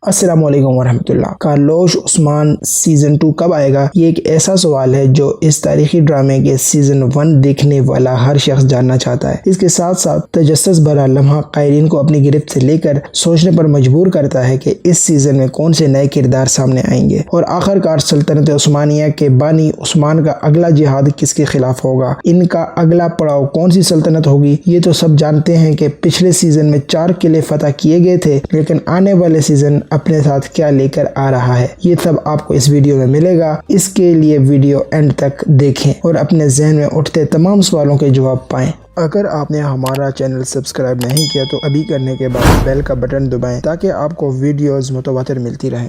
السلام علیکم ورحمۃ اللہ۔ کارلوس عثمان سیزن 2 کب آئے گا؟ یہ ایک ایسا سوال ہے جو اس تاریخی ڈرامے کے سیزن 1 دیکھنے والا ہر شخص جاننا چاہتا ہے۔ اس کے ساتھ ساتھ تجسس بھرا لمحہ قائرین کو اپنی گرفت سے لے کر سوچنے پر مجبور کرتا ہے کہ اس سیزن میں کون سے نئے کردار سامنے آئیں گے اور آخر کار سلطنت عثمانیہ کے بانی عثمان کا اگلا جہاد کس کے خلاف ہوگا، ان کا اگلا پڑاؤ کون سی سلطنت ہوگی۔ یہ تو سب جانتے ہیں کہ پچھلے سیزن میں 4 قلعے فتح کیے گئے تھے، لیکن آنے والے سیزن اپنے ساتھ کیا لے کر آ رہا ہے، یہ سب آپ کو اس ویڈیو میں ملے گا۔ اس کے لیے ویڈیو اینڈ تک دیکھیں اور اپنے ذہن میں اٹھتے تمام سوالوں کے جواب پائیں۔ اگر آپ نے ہمارا چینل سبسکرائب نہیں کیا تو ابھی کرنے کے بعد بیل کا بٹن دبائیں تاکہ آپ کو ویڈیوز متواتر ملتی رہیں۔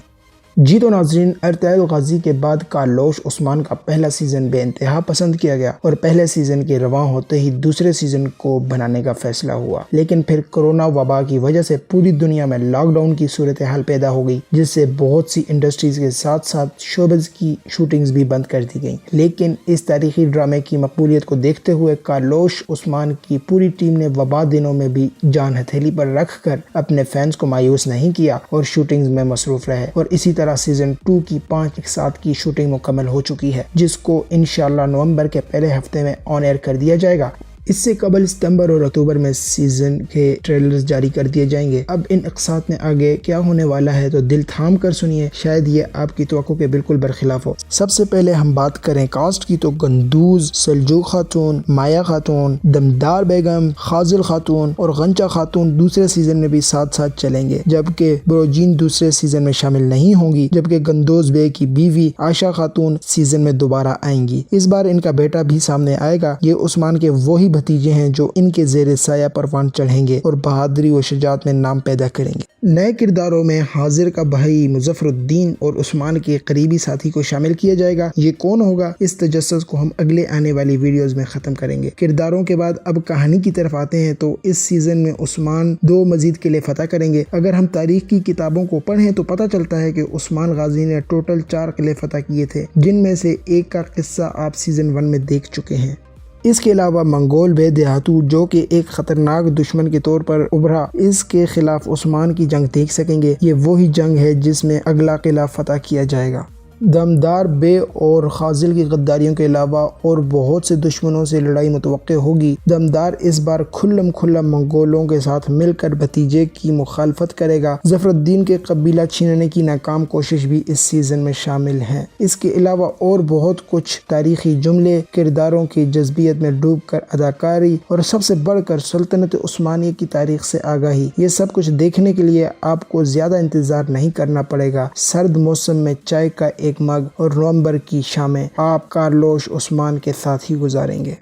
جی تو ناظرین، ارطغرل غازی کے بعد کارلوس عثمان کا پہلا سیزن بے انتہا پسند کیا گیا اور پہلے سیزن کے رواں ہوتے ہی دوسرے سیزن کو بنانے کا فیصلہ ہوا، لیکن پھر کرونا وبا کی وجہ سے پوری دنیا میں لاک ڈاؤن کی صورتحال پیدا ہو گئی، جس سے بہت سی انڈسٹریز کے ساتھ ساتھ شوبز کی شوٹنگز بھی بند کر دی گئیں۔ لیکن اس تاریخی ڈرامے کی مقبولیت کو دیکھتے ہوئے کارلوس عثمان کی پوری ٹیم نے وبا دنوں میں بھی جان ہتھیلی پر رکھ کر اپنے فینس کو مایوس نہیں کیا اور شوٹنگز میں مصروف رہے، اور اسی طرح سیزن 2 کی 5 ایک ساتھ کی شوٹنگ مکمل ہو چکی ہے، جس کو انشاءاللہ نومبر کے پہلے ہفتے میں آن ایئر کر دیا جائے گا۔ اس سے قبل ستمبر اور اکتوبر میں سیزن کے ٹریلرز جاری کر دیے جائیں گے۔ اب ان اقساط میں آگے کیا ہونے والا ہے تو دل تھام کر سنیے، شاید یہ آپ کی توقع کے بالکل برخلاف ہو۔ سب سے پہلے ہم بات کریں کاسٹ کی تو گندوز، سلجوق خاتون، مایا خاتون، دمدار بیگم، خازل خاتون اور غنچہ خاتون دوسرے سیزن میں بھی ساتھ ساتھ چلیں گے، جبکہ بروجین دوسرے سیزن میں شامل نہیں ہوں گی، جبکہ گندوز بے کی بیوی عائشہ خاتون سیزن میں دوبارہ آئیں گی۔ اس بار ان کا بیٹا بھی سامنے آئے گا۔ یہ عثمان کے وہی بھتیجے ہیں جو ان کے زیر سایہ پروان چڑھیں گے اور بہادری و شجاعت میں نام پیدا کریں گے۔ نئے کرداروں میں حاضر کا بھائی مظفر الدین اور عثمان کے قریبی ساتھی کو شامل کیا جائے گا۔ یہ کون ہوگا، اس تجسس کو ہم اگلے آنے والی ویڈیوز میں ختم کریں گے۔ کرداروں کے بعد اب کہانی کی طرف آتے ہیں تو اس سیزن میں عثمان 2 مزید قلعے فتح کریں گے۔ اگر ہم تاریخ کی کتابوں کو پڑھیں تو پتہ چلتا ہے کہ عثمان غازی نے ٹوٹل 4 قلعے فتح کیے تھے، جن میں سے ایک کا قصہ آپ سیزن 1 میں دیکھ چکے ہیں۔ اس کے علاوہ منگول بے دیہاتو، جو کہ ایک خطرناک دشمن کے طور پر ابھرا، اس کے خلاف عثمان کی جنگ دیکھ سکیں گے۔ یہ وہی جنگ ہے جس میں اگلا قلعہ فتح کیا جائے گا۔ دمدار بے اور خازل کی غداریوں کے علاوہ اور بہت سے دشمنوں سے لڑائی متوقع ہوگی۔ دمدار اس بار کھلم منگولوں کے ساتھ مل کر بھتیجے کی مخالفت کرے گا۔ ظفر الدین کے قبیلہ چھیننے کی ناکام کوشش بھی اس سیزن میں شامل ہے۔ اس کے علاوہ اور بہت کچھ تاریخی جملے، کرداروں کی جذبیت میں ڈوب کر اداکاری اور سب سے بڑھ کر سلطنت عثمانیہ کی تاریخ سے آگاہی، یہ سب کچھ دیکھنے کے لیے آپ کو زیادہ انتظار نہیں کرنا پڑے گا۔ سرد موسم میں چائے کا ایک مگ اور نومبر کی شامیں آپ کارلوس عثمان کے ساتھ ہی گزاریں گے۔